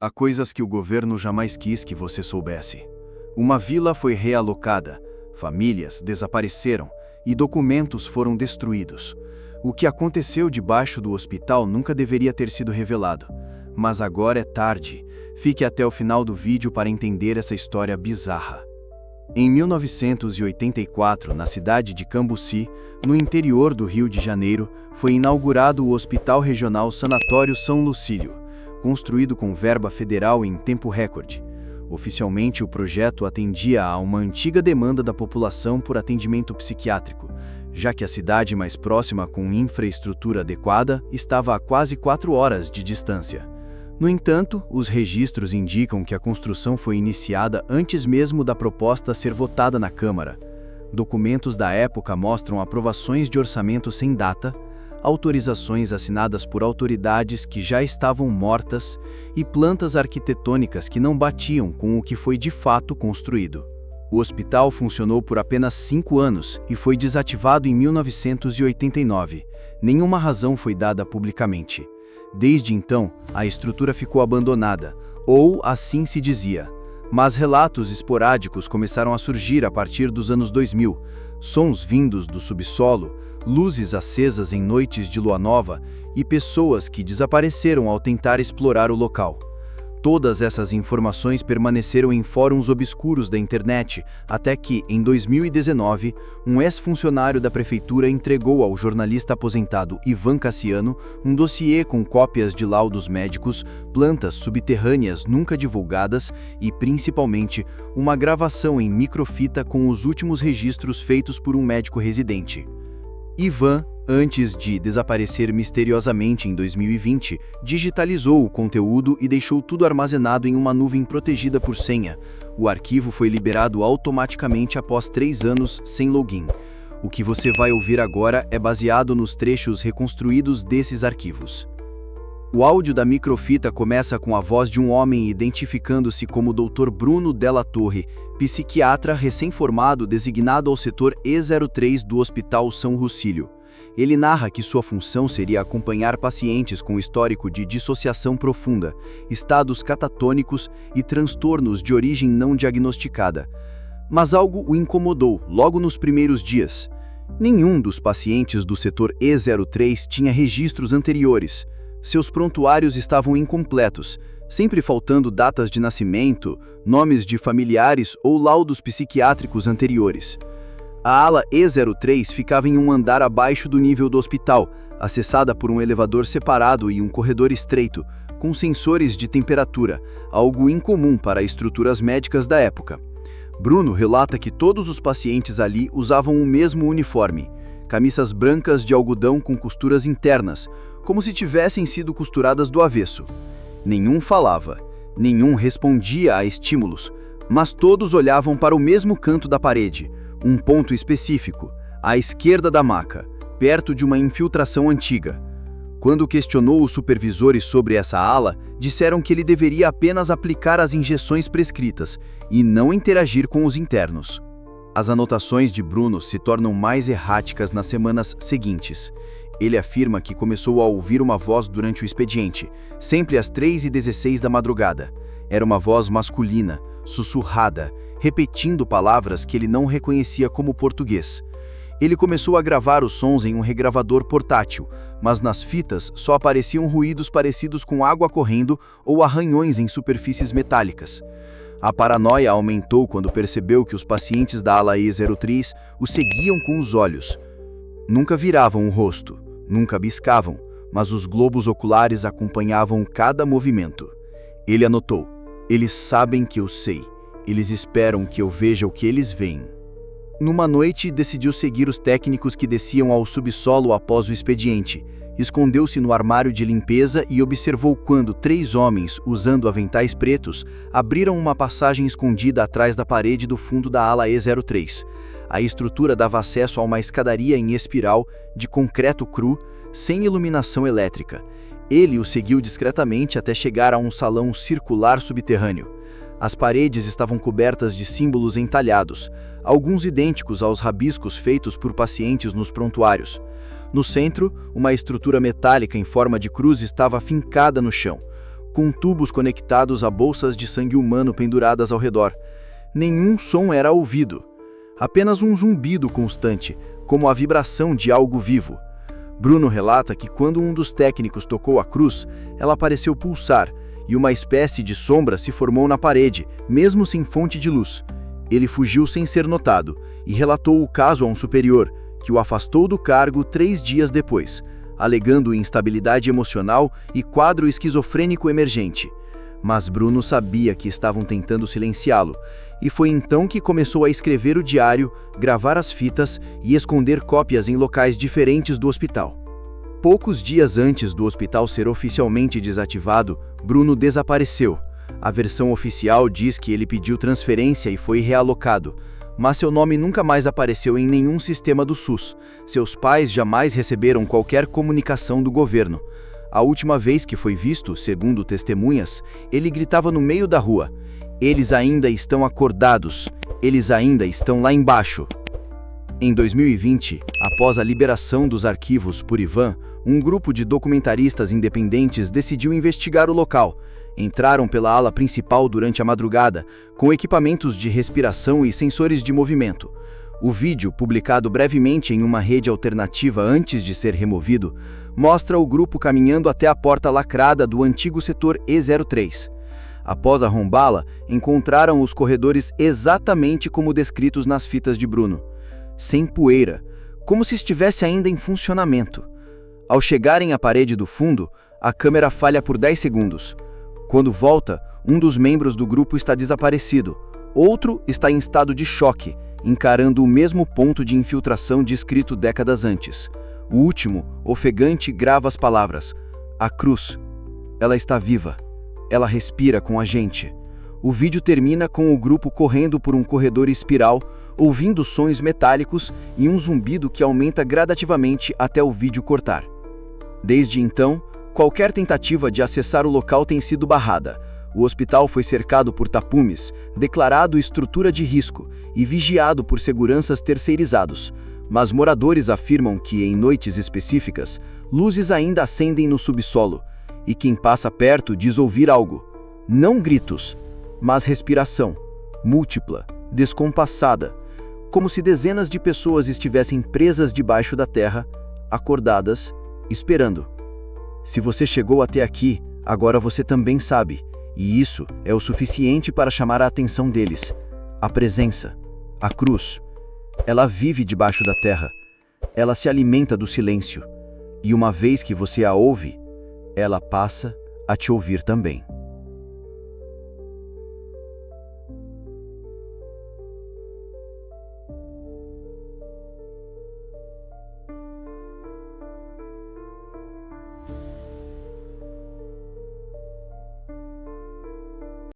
Há coisas que o governo jamais quis que você soubesse. Uma vila foi realocada, famílias desapareceram e documentos foram destruídos. O que aconteceu debaixo do hospital nunca deveria ter sido revelado. Mas agora é tarde. Fique até o final do vídeo para entender essa história bizarra. Em 1984, na cidade de Cambuci, no interior do Rio de Janeiro, foi inaugurado o Hospital Regional Sanatório São Lucílio, construído com verba federal em tempo recorde. Oficialmente, o projeto atendia a uma antiga demanda da população por atendimento psiquiátrico, já que a cidade mais próxima com infraestrutura adequada estava a quase 4 horas de distância. No entanto, os registros indicam que a construção foi iniciada antes mesmo da proposta ser votada na Câmara. Documentos da época mostram aprovações de orçamento sem data, autorizações assinadas por autoridades que já estavam mortas e plantas arquitetônicas que não batiam com o que foi de fato construído. O hospital funcionou por apenas 5 anos e foi desativado em 1989. Nenhuma razão foi dada publicamente. Desde então, a estrutura ficou abandonada, ou assim se dizia. Mas relatos esporádicos começaram a surgir a partir dos anos 2000, sons vindos do subsolo, luzes acesas em noites de lua nova e pessoas que desapareceram ao tentar explorar o local. Todas essas informações permaneceram em fóruns obscuros da internet, até que, em 2019, um ex-funcionário da prefeitura entregou ao jornalista aposentado Ivan Cassiano um dossiê com cópias de laudos médicos, plantas subterrâneas nunca divulgadas e, principalmente, uma gravação em microfita com os últimos registros feitos por um médico residente. Ivan, antes de desaparecer misteriosamente em 2020, digitalizou o conteúdo e deixou tudo armazenado em uma nuvem protegida por senha. O arquivo foi liberado automaticamente após 3 anos sem login. O que você vai ouvir agora é baseado nos trechos reconstruídos desses arquivos. O áudio da microfita começa com a voz de um homem identificando-se como Dr. Bruno Della Torre, psiquiatra recém-formado designado ao setor E03 do Hospital São Lucílio. Ele narra que sua função seria acompanhar pacientes com histórico de dissociação profunda, estados catatônicos e transtornos de origem não diagnosticada. Mas algo o incomodou logo nos primeiros dias. Nenhum dos pacientes do setor E03 tinha registros anteriores. Seus prontuários estavam incompletos, sempre faltando datas de nascimento, nomes de familiares ou laudos psiquiátricos anteriores. A ala E03 ficava em um andar abaixo do nível do hospital, acessada por um elevador separado e um corredor estreito, com sensores de temperatura, algo incomum para estruturas médicas da época. Bruno relata que todos os pacientes ali usavam o mesmo uniforme, camisas brancas de algodão com costuras internas, como se tivessem sido costuradas do avesso. Nenhum falava, nenhum respondia a estímulos, mas todos olhavam para o mesmo canto da parede, um ponto específico, à esquerda da maca, perto de uma infiltração antiga. Quando questionou os supervisores sobre essa ala, disseram que ele deveria apenas aplicar as injeções prescritas e não interagir com os internos. As anotações de Bruno se tornam mais erráticas nas semanas seguintes. Ele afirma que começou a ouvir uma voz durante o expediente, sempre às 3h16 da madrugada. Era uma voz masculina, sussurrada, repetindo palavras que ele não reconhecia como português. Ele começou a gravar os sons em um regravador portátil, mas nas fitas só apareciam ruídos parecidos com água correndo ou arranhões em superfícies metálicas. A paranoia aumentou quando percebeu que os pacientes da ala E03 o seguiam com os olhos. Nunca viravam o rosto, nunca piscavam, mas os globos oculares acompanhavam cada movimento. Ele anotou: "Eles sabem que eu sei. Eles esperam que eu veja o que eles veem." Numa noite, decidiu seguir os técnicos que desciam ao subsolo após o expediente. Escondeu-se no armário de limpeza e observou quando 3 homens, usando aventais pretos, abriram uma passagem escondida atrás da parede do fundo da ala E03. A estrutura dava acesso a uma escadaria em espiral, de concreto cru, sem iluminação elétrica. Ele o seguiu discretamente até chegar a um salão circular subterrâneo. As paredes estavam cobertas de símbolos entalhados, alguns idênticos aos rabiscos feitos por pacientes nos prontuários. No centro, uma estrutura metálica em forma de cruz estava fincada no chão. com tubos conectados a bolsas de sangue humano penduradas ao redor. Nenhum som era ouvido. Apenas um zumbido constante, como a vibração de algo vivo. Bruno relata que quando um dos técnicos tocou a cruz, ela pareceu pulsar e uma espécie de sombra se formou na parede, mesmo sem fonte de luz. Ele fugiu sem ser notado e relatou o caso a um superior, que o afastou do cargo 3 dias depois, alegando instabilidade emocional e quadro esquizofrênico emergente. Mas Bruno sabia que estavam tentando silenciá-lo, e foi então que começou a escrever o diário, gravar as fitas e esconder cópias em locais diferentes do hospital. Poucos dias antes do hospital ser oficialmente desativado, Bruno desapareceu. A versão oficial diz que ele pediu transferência e foi realocado, mas seu nome nunca mais apareceu em nenhum sistema do SUS. Seus pais jamais receberam qualquer comunicação do governo. A última vez que foi visto, segundo testemunhas, ele gritava no meio da rua: "Eles ainda estão acordados, eles ainda estão lá embaixo." Em 2020, após a liberação dos arquivos por Ivan, um grupo de documentaristas independentes decidiu investigar o local. Entraram pela ala principal durante a madrugada, com equipamentos de respiração e sensores de movimento. O vídeo, publicado brevemente em uma rede alternativa antes de ser removido, mostra o grupo caminhando até a porta lacrada do antigo setor E03. Após arrombá-la, encontraram os corredores exatamente como descritos nas fitas de Bruno. Sem poeira, como se estivesse ainda em funcionamento. Ao chegarem à parede do fundo, a câmera falha por 10 segundos. Quando volta, um dos membros do grupo está desaparecido. Outro está em estado de choque, encarando o mesmo ponto de infiltração descrito décadas antes. O último, ofegante, grava as palavras: "A cruz. Ela está viva. Ela respira com a gente." O vídeo termina com o grupo correndo por um corredor espiral, ouvindo sons metálicos e um zumbido que aumenta gradativamente até o vídeo cortar. Desde então, qualquer tentativa de acessar o local tem sido barrada. O hospital foi cercado por tapumes, declarado estrutura de risco e vigiado por seguranças terceirizados. Mas moradores afirmam que, em noites específicas, luzes ainda acendem no subsolo, e quem passa perto diz ouvir algo. Não gritos, mas respiração, múltipla, descompassada, como se dezenas de pessoas estivessem presas debaixo da terra, acordadas, esperando. Se você chegou até aqui, agora você também sabe, e isso é o suficiente para chamar a atenção deles. A presença, a cruz, ela vive debaixo da terra, ela se alimenta do silêncio, e uma vez que você a ouve, ela passa a te ouvir também.